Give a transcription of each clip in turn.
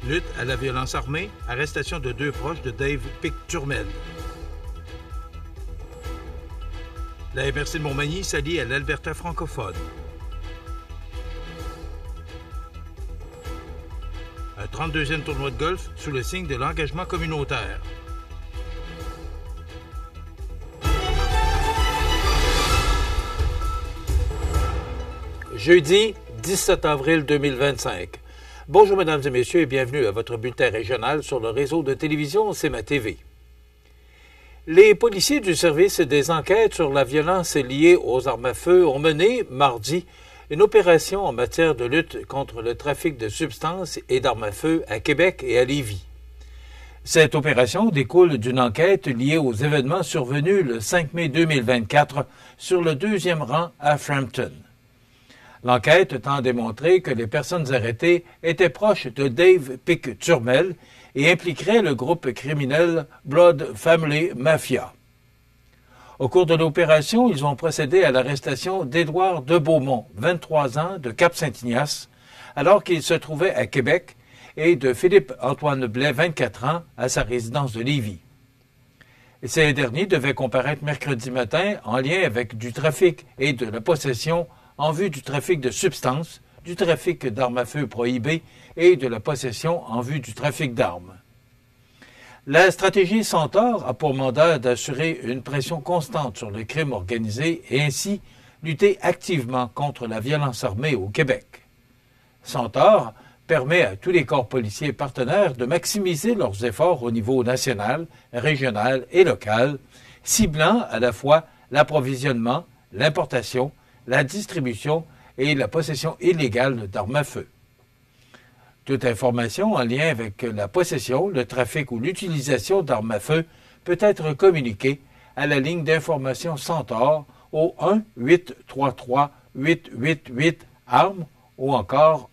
lutte à la violence armée, arrestation de 2 proches de Dave Pic-Turmel. La MRC de Montmagny s'allie à l'Alberta francophone. Un 32e tournoi de golf sous le signe de l'engagement communautaire. Jeudi 17 avril 2025. Bonjour mesdames et messieurs et bienvenue à votre bulletin régional sur le réseau de télévision CMA TV. Les policiers du service des enquêtes sur la violence liée aux armes à feu ont mené, mardi, une opération en matière de lutte contre le trafic de substances et d'armes à feu à Québec et à Lévis. Cette opération découle d'une enquête liée aux événements survenus le 5 mai 2024 sur le 2e rang à Frampton. L'enquête tend à démontrer que les personnes arrêtées étaient proches de Dave Pic-Turmel et impliqueraient le groupe criminel Blood Family Mafia. Au cours de l'opération, ils ont procédé à l'arrestation d'Édouard de Beaumont, 23 ans, de Cap-Saint-Ignace, alors qu'il se trouvait à Québec, et de Philippe-Antoine Blais, 24 ans, à sa résidence de Lévis. Ces derniers devaient comparaître mercredi matin en lien avec du trafic et de la possession en vue du trafic de substances, du trafic d'armes à feu prohibées et de la possession en vue du trafic d'armes. La stratégie Centaure a pour mandat d'assurer une pression constante sur le crime organisé et ainsi lutter activement contre la violence armée au Québec. Centaure permet à tous les corps policiers partenaires de maximiser leurs efforts au niveau national, régional et local, ciblant à la fois l'approvisionnement, l'importation, la distribution et la possession illégale d'armes à feu. Toute information en lien avec la possession, le trafic ou l'utilisation d'armes à feu peut être communiquée à la ligne d'information Centaure au 1-833-888-ARMES ou encore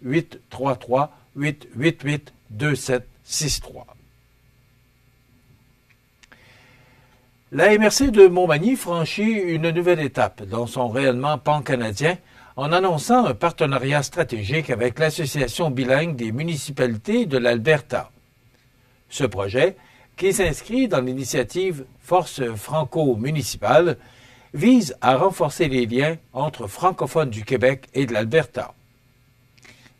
1-833-888-2763. La MRC de Montmagny franchit une nouvelle étape dans son rayonnement pan-canadien en annonçant un partenariat stratégique avec l'Association bilingue des municipalités de l'Alberta. Ce projet, qui s'inscrit dans l'initiative Force franco-municipale, vise à renforcer les liens entre francophones du Québec et de l'Alberta.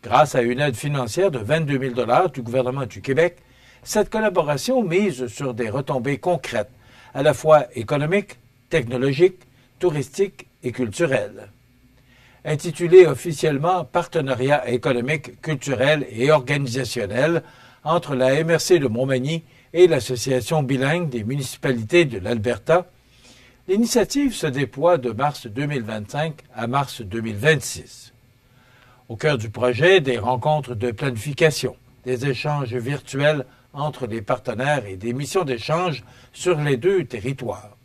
Grâce à une aide financière de 22 000 $ du gouvernement du Québec, cette collaboration mise sur des retombées concrètes, à la fois économiques, technologiques, touristiques et culturelles. Intitulé officiellement Partenariat économique, culturel et organisationnel entre la MRC de Montmagny et l'Association bilingue des municipalités de l'Alberta, l'initiative se déploie de mars 2025 à mars 2026. Au cœur du projet, des rencontres de planification, des échanges virtuels entre les partenaires et des missions d'échange sur les 2 territoires.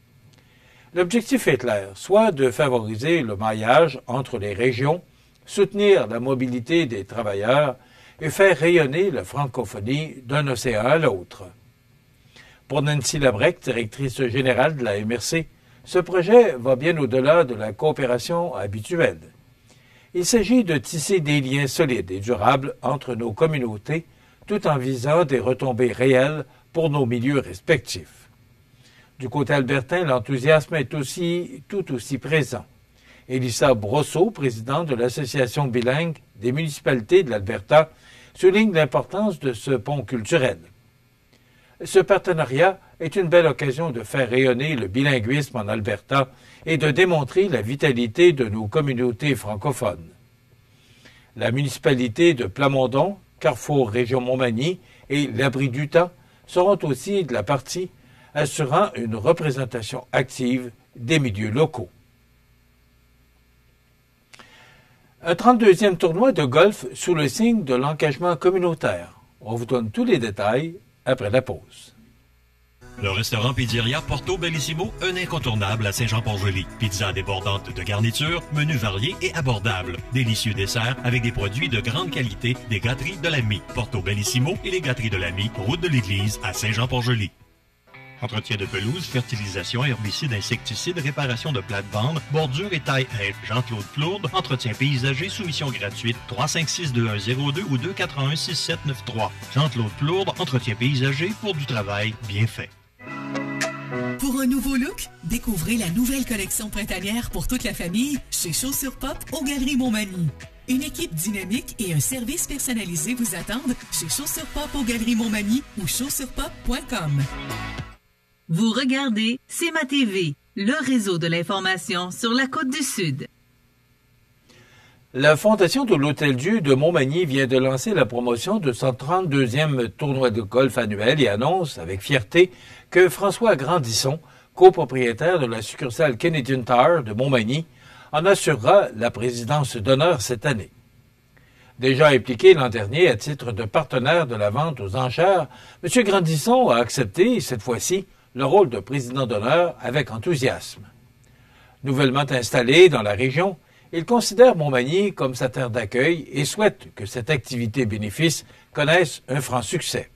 L'objectif est clair, soit de favoriser le maillage entre les régions, soutenir la mobilité des travailleurs et faire rayonner la francophonie d'un océan à l'autre. Pour Nancy Labrec, directrice générale de la MRC, ce projet va bien au-delà de la coopération habituelle. Il s'agit de tisser des liens solides et durables entre nos communautés tout en visant des retombées réelles pour nos milieux respectifs. Du côté albertain, l'enthousiasme est tout aussi présent. Elissa Brosseau, présidente de l'Association bilingue des municipalités de l'Alberta, souligne l'importance de ce pont culturel. Ce partenariat est une belle occasion de faire rayonner le bilinguisme en Alberta et de démontrer la vitalité de nos communautés francophones. La municipalité de Plamondon, Carrefour Région Montmagny et l'Abri du Temps seront aussi de la partie, assurant une représentation active des milieux locaux. Un 32e tournoi de golf sous le signe de l'engagement communautaire. On vous donne tous les détails après la pause. Le restaurant Pizzeria Porto Bellissimo, un incontournable à Saint-Jean-Port-Joli. Pizza débordante de garniture, menu varié et abordable. Délicieux dessert avec des produits de grande qualité des gâteries de l'Ami. Porto Bellissimo et les gâteries de l'Ami, route de l'église à Saint-Jean-Port-Joli. Entretien de pelouse, fertilisation, herbicide, insecticide, réparation de plate-bande, bordure et taille-haie. Jean-Claude Plourde, entretien paysager, soumission gratuite, 356-2102 ou 241-6793. Jean-Claude Plourde, entretien paysager pour du travail bien fait. Pour un nouveau look, découvrez la nouvelle collection printanière pour toute la famille chez Chaussures Pop aux Galeries Montmagny. Une équipe dynamique et un service personnalisé vous attendent chez Chaussures Pop aux Galeries Montmagny ou chaussurespop.com. Vous regardez CMA TV, le réseau de l'information sur la Côte-du-Sud. La Fondation de l'Hôtel-Dieu de Montmagny vient de lancer la promotion de son 32e tournoi de golf annuel et annonce avec fierté que François Grandisson, copropriétaire de la succursale Canadian Tire de Montmagny, en assurera la présidence d'honneur cette année. Déjà impliqué l'an dernier à titre de partenaire de la vente aux enchères, M. Grandisson a accepté, cette fois-ci, le rôle de président d'honneur avec enthousiasme. Nouvellement installé dans la région, il considère Montmagny comme sa terre d'accueil et souhaite que cette activité bénéfice connaisse un franc succès.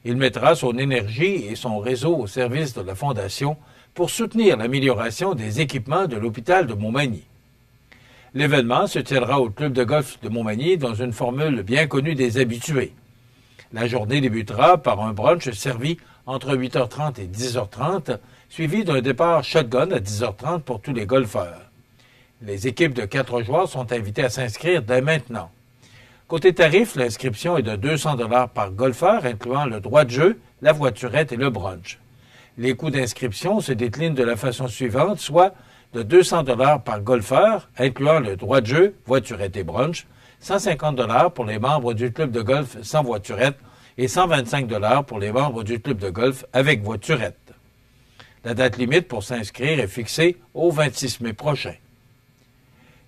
Il mettra son énergie et son réseau au service de la Fondation pour soutenir l'amélioration des équipements de l'hôpital de Montmagny. L'événement se tiendra au club de golf de Montmagny dans une formule bien connue des habitués. La journée débutera par un brunch servi entre 8h30 et 10h30, suivi d'un départ shotgun à 10h30 pour tous les golfeurs. Les équipes de 4 joueurs sont invitées à s'inscrire dès maintenant. Côté tarif, l'inscription est de 200 $ par golfeur, incluant le droit de jeu, la voiturette et le brunch. Les coûts d'inscription se déclinent de la façon suivante, soit de 200 $ par golfeur, incluant le droit de jeu, voiturette et brunch, 150 $ pour les membres du club de golf sans voiturette et 125 $ pour les membres du club de golf avec voiturette. La date limite pour s'inscrire est fixée au 26 mai prochain.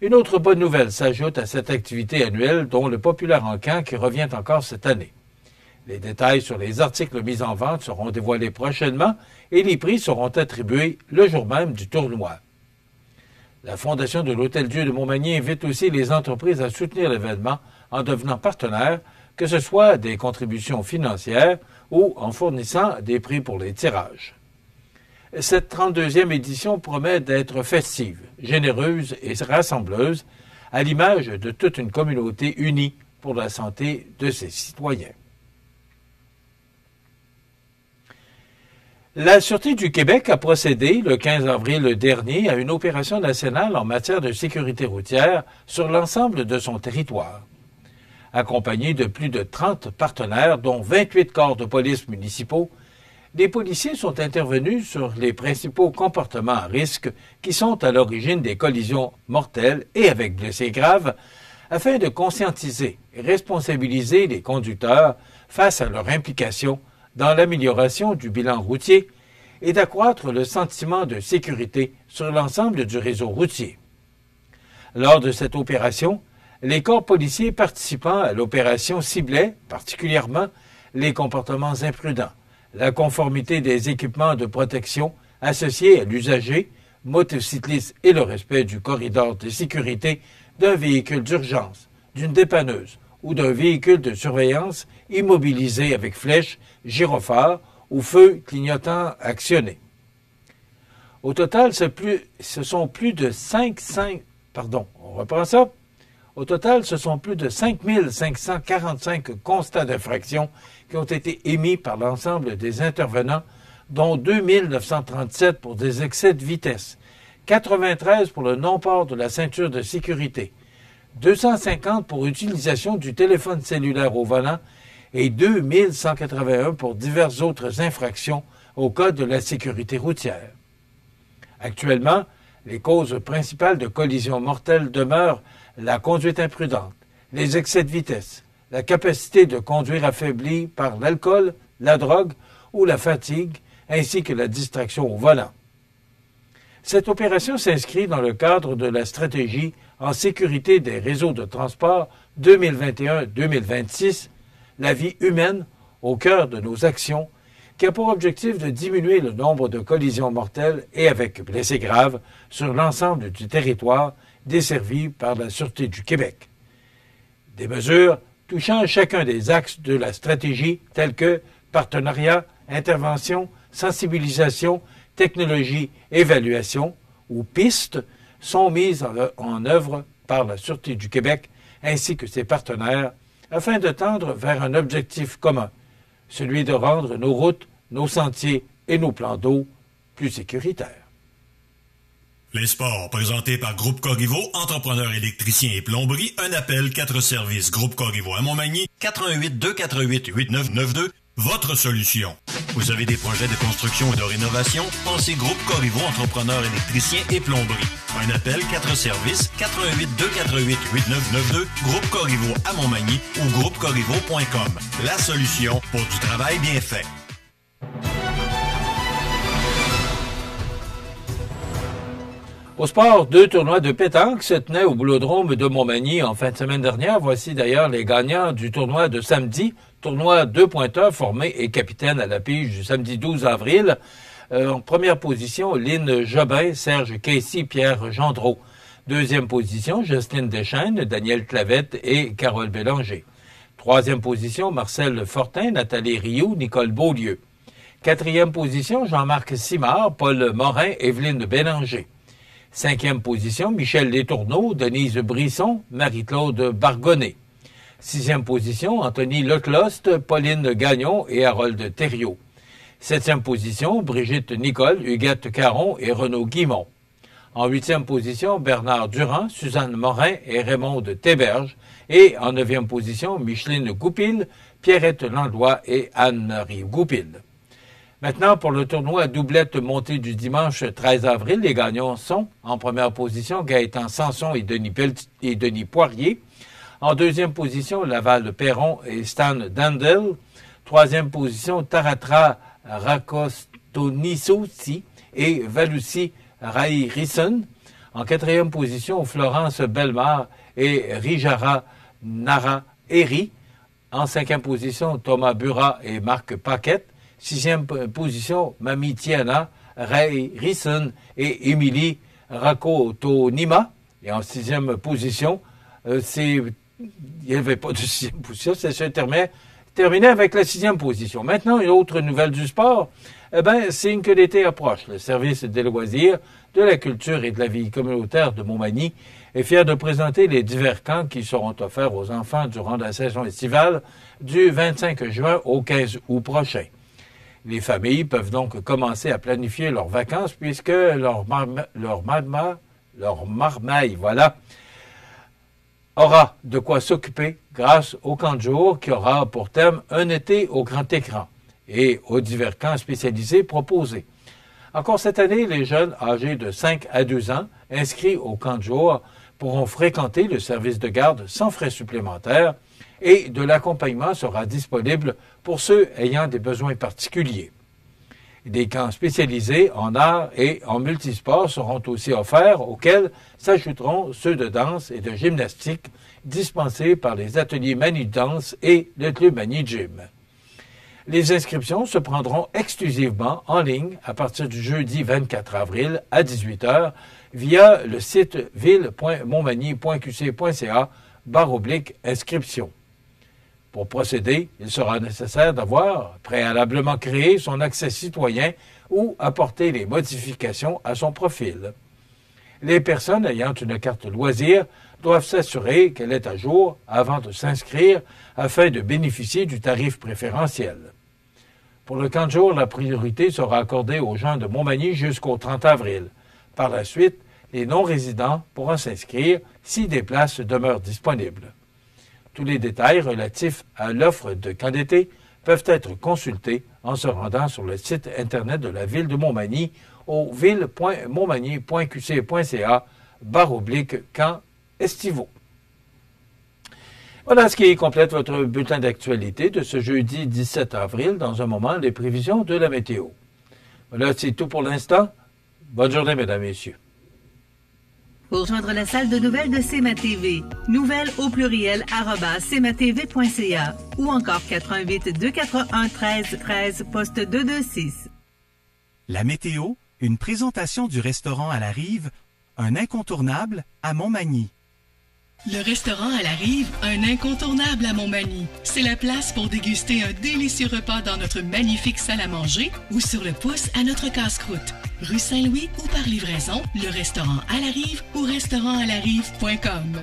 Une autre bonne nouvelle s'ajoute à cette activité annuelle dont le populaire encamp qui revient encore cette année. Les détails sur les articles mis en vente seront dévoilés prochainement et les prix seront attribués le jour même du tournoi. La Fondation de l'Hôtel-Dieu de Montmagny invite aussi les entreprises à soutenir l'événement en devenant partenaires, que ce soit des contributions financières ou en fournissant des prix pour les tirages. Cette 32e édition promet d'être festive, généreuse et rassembleuse, à l'image de toute une communauté unie pour la santé de ses citoyens. La Sûreté du Québec a procédé, le 15 avril dernier, à une opération nationale en matière de sécurité routière sur l'ensemble de son territoire. Accompagné de plus de 30 partenaires, dont 28 corps de police municipaux, les policiers sont intervenus sur les principaux comportements à risque qui sont à l'origine des collisions mortelles et avec blessés graves, afin de conscientiser et responsabiliser les conducteurs face à leur implication dans l'amélioration du bilan routier et d'accroître le sentiment de sécurité sur l'ensemble du réseau routier. Lors de cette opération, les corps policiers participant à l'opération ciblaient particulièrement les comportements imprudents, la conformité des équipements de protection associés à l'usager, motocycliste et le respect du corridor de sécurité d'un véhicule d'urgence, d'une dépanneuse ou d'un véhicule de surveillance immobilisé avec flèche, gyrophare ou feu clignotant actionné. Au total, ce sont plus de 55 constats d'infraction qui ont été émis par l'ensemble des intervenants, dont 2937 pour des excès de vitesse, 93 pour le non-port de la ceinture de sécurité, 250 pour utilisation du téléphone cellulaire au volant et 2181 pour diverses autres infractions au Code de la sécurité routière. Actuellement, les causes principales de collisions mortelles demeurent la conduite imprudente, les excès de vitesse, la capacité de conduire affaiblie par l'alcool, la drogue ou la fatigue, ainsi que la distraction au volant. Cette opération s'inscrit dans le cadre de la stratégie en sécurité des réseaux de transport 2021-2026, la vie humaine au cœur de nos actions, qui a pour objectif de diminuer le nombre de collisions mortelles et avec blessés graves sur l'ensemble du territoire desservi par la Sûreté du Québec. Des mesures touchant chacun des axes de la stratégie tels que partenariat, intervention, sensibilisation, technologie, évaluation ou pistes sont mises en œuvre par la Sûreté du Québec ainsi que ses partenaires afin de tendre vers un objectif commun, celui de rendre nos routes, nos sentiers et nos plans d'eau plus sécuritaires. Les sports, présentés par Groupe Corriveau, entrepreneurs électriciens et plomberie, un appel, 4 services. Groupe Corriveau à Montmagny, 88 248 8992, votre solution. Vous avez des projets de construction et de rénovation? Pensez Groupe Corriveau, entrepreneurs électriciens et plomberie. Un appel, 4 services, 88 248 8992, Groupe Corriveau à Montmagny ou groupecorriveau.com. La solution pour du travail bien fait. Au sport, 2 tournois de pétanque se tenaient au Boulodrome de Montmagny en fin de semaine dernière. Voici d'ailleurs les gagnants du tournoi de samedi. Tournoi 2 pointeurs formé et capitaine à la pige du samedi 12 avril. En première position, Lynn Jobin, Serge Casey, Pierre Gendreau. Deuxième position, Justine Deschaines, Daniel Clavette et Carole Bélanger. Troisième position, Marcel Fortin, Nathalie Rioux, Nicole Beaulieu. Quatrième position, Jean-Marc Simard, Paul Morin, Evelyne Bélanger. Cinquième position, Michel Letourneau, Denise Brisson, Marie-Claude Bargonnet. Sixième position, Anthony Lecloste, Pauline Gagnon et Harold Thériault. Septième position, Brigitte Nicole, Huguette Caron et Renaud Guimont. En huitième position, Bernard Durand, Suzanne Morin et Raymond Théberge. Et en neuvième position, Micheline Goupil, Pierrette Landois et Anne-Marie Goupil. Maintenant, pour le tournoi doublette montée du dimanche 13 avril, les gagnants sont, en première position, Gaëtan Sanson et Denis Poirier. En deuxième position, Laval-Perron et Stan Dandel. Troisième position, Taratra Rakostonisoti et Valusi Raïrisson. En quatrième position, Florence Belmar et Rijara Nara Eri. En cinquième position, Thomas Burat et Marc Paquette. Sixième position, Mami Tiana, Ray Risson et Émilie Rakotonima. Et en sixième position, il n'y avait pas de sixième position, ça se terminait avec la sixième position. Maintenant, une autre nouvelle du sport, signe que l'été approche. Le service des loisirs, de la culture et de la vie communautaire de Montmagny est fier de présenter les divers camps qui seront offerts aux enfants durant la saison estivale du 25 juin au 15 août prochain. Les familles peuvent donc commencer à planifier leurs vacances puisque leur marmaille, aura de quoi s'occuper grâce au camp de jour qui aura pour thème un été au grand écran et aux divers camps spécialisés proposés. Encore cette année, les jeunes âgés de 5 à 12 ans inscrits au camp de jour pourront fréquenter le service de garde sans frais supplémentaires et de l'accompagnement sera disponible pour ceux ayant des besoins particuliers. Des camps spécialisés en arts et en multisports seront aussi offerts, auxquels s'ajouteront ceux de danse et de gymnastique dispensés par les ateliers Mani Danse et le club Mani Gym. Les inscriptions se prendront exclusivement en ligne à partir du jeudi 24 avril à 18h via le site ville.montmagny.qc.ca/inscription. Pour procéder, il sera nécessaire d'avoir préalablement créé son accès citoyen ou apporter les modifications à son profil. Les personnes ayant une carte loisir doivent s'assurer qu'elle est à jour avant de s'inscrire afin de bénéficier du tarif préférentiel. Pour le camp de jour, la priorité sera accordée aux gens de Montmagny jusqu'au 30 avril. Par la suite, les non-résidents pourront s'inscrire si des places demeurent disponibles. Tous les détails relatifs à l'offre de camp d'été peuvent être consultés en se rendant sur le site Internet de la Ville de Montmagny au ville.montmagny.qc.ca/camps estivaux. Voilà ce qui complète votre bulletin d'actualité de ce jeudi 17 avril. Dans un moment, les prévisions de la météo. Voilà, c'est tout pour l'instant. Bonne journée, mesdames et messieurs. Pour rejoindre la salle de nouvelles de CMA-TV, nouvelles au pluriel @cmatv.ca ou encore 88 241 13 13 poste 226. La météo, une présentation du restaurant à la Rive, un incontournable à Montmagny. Le restaurant à la Rive, un incontournable à Montmagny. C'est la place pour déguster un délicieux repas dans notre magnifique salle à manger ou sur le pouce à notre casse-croûte. Rue Saint-Louis ou par livraison, le restaurant à la Rive ou restaurantalarive.com.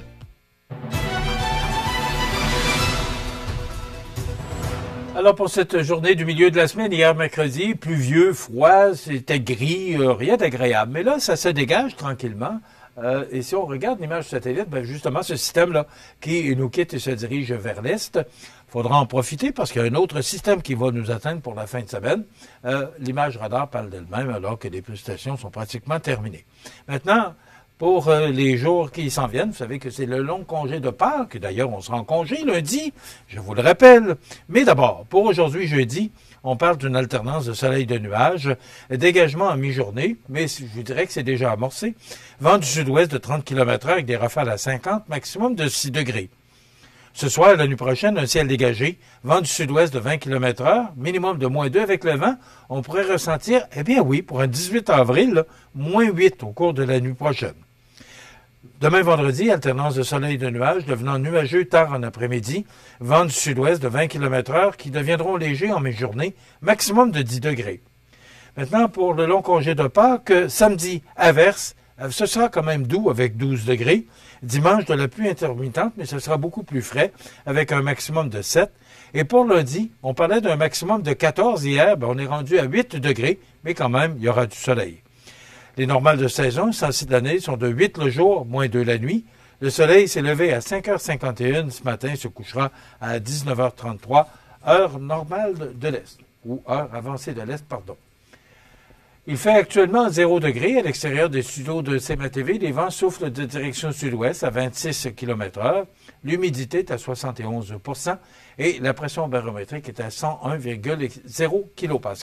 Alors pour cette journée du milieu de la semaine, hier mercredi, pluvieux, froid, c'était gris, rien d'agréable. Mais là, ça se dégage tranquillement. Et si on regarde l'image satellite, ben justement, ce système-là qui nous quitte et se dirige vers l'est, il faudra en profiter parce qu'il y a un autre système qui va nous atteindre pour la fin de semaine. L'image radar parle d'elle-même alors que les prestations sont pratiquement terminées. Maintenant, pour les jours qui s'en viennent, vous savez que c'est le long congé de Pâques. D'ailleurs, on sera en congé lundi, je vous le rappelle. Mais d'abord, pour aujourd'hui, jeudi, on parle d'une alternance de soleil et de nuages, dégagement à mi-journée, mais je vous dirais que c'est déjà amorcé. Vent du sud-ouest de 30 km/h avec des rafales à 50, maximum de 6 degrés. Ce soir et la nuit prochaine, un ciel dégagé, vent du sud-ouest de 20 km/h, minimum de -2 avec le vent. On pourrait ressentir, eh bien oui, pour un 18 avril, là, -8 au cours de la nuit prochaine. Demain vendredi, alternance de soleil et de nuages, devenant nuageux tard en après-midi, vent du sud-ouest de 20 km/h qui deviendront légers en mi-journée, maximum de 10 degrés. Maintenant, pour le long congé de Pâques, samedi, averse, ce sera quand même doux avec 12 degrés. Dimanche, de la pluie intermittente, mais ce sera beaucoup plus frais avec un maximum de 7. Et pour lundi, on parlait d'un maximum de 14 hier, on est rendu à 8 degrés, mais quand même, il y aura du soleil. Les normales de saison, censées d'année, sont de 8 le jour, -2 la nuit. Le soleil s'est levé à 5h51 ce matin, se couchera à 19h33, heure normale de l'Est, ou heure avancée de l'Est, pardon. Il fait actuellement 0 degré à l'extérieur des studios de CMA-TV. Les vents soufflent de direction sud-ouest à 26 km/h. L'humidité est à 71 % et la pression barométrique est à 101,0 kPa.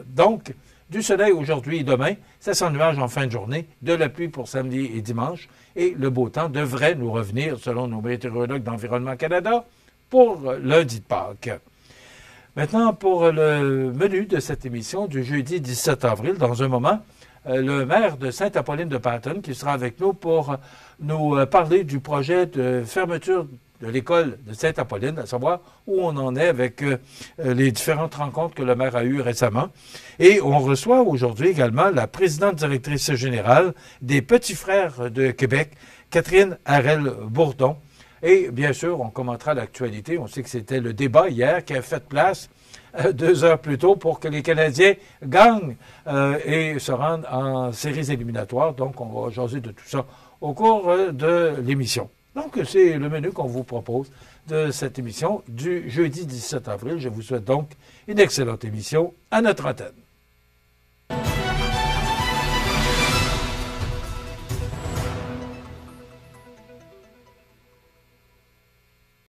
Donc, du soleil aujourd'hui et demain, ça sent nuage en fin de journée, de la pluie pour samedi et dimanche, et le beau temps devrait nous revenir, selon nos météorologues d'Environnement Canada, pour lundi de Pâques. Maintenant, pour le menu de cette émission du jeudi 17 avril, dans un moment, le maire de Sainte-Apolline-de-Patton qui sera avec nous pour nous parler du projet de fermeture de l'école de Sainte-Apolline, à savoir où on en est avec les différentes rencontres que le maire a eues récemment. Et on reçoit aujourd'hui également la présidente directrice générale des Petits Frères de Québec, Catherine Harel-Bourdon. Et bien sûr, on commentera l'actualité. On sait que c'était le débat hier qui a fait place 2 heures plus tôt pour que les Canadiens gagnent et se rendent en séries éliminatoires. Donc, on va jaser de tout ça au cours de l'émission. Donc, c'est le menu qu'on vous propose de cette émission du jeudi 17 avril. Je vous souhaite donc une excellente émission à notre antenne.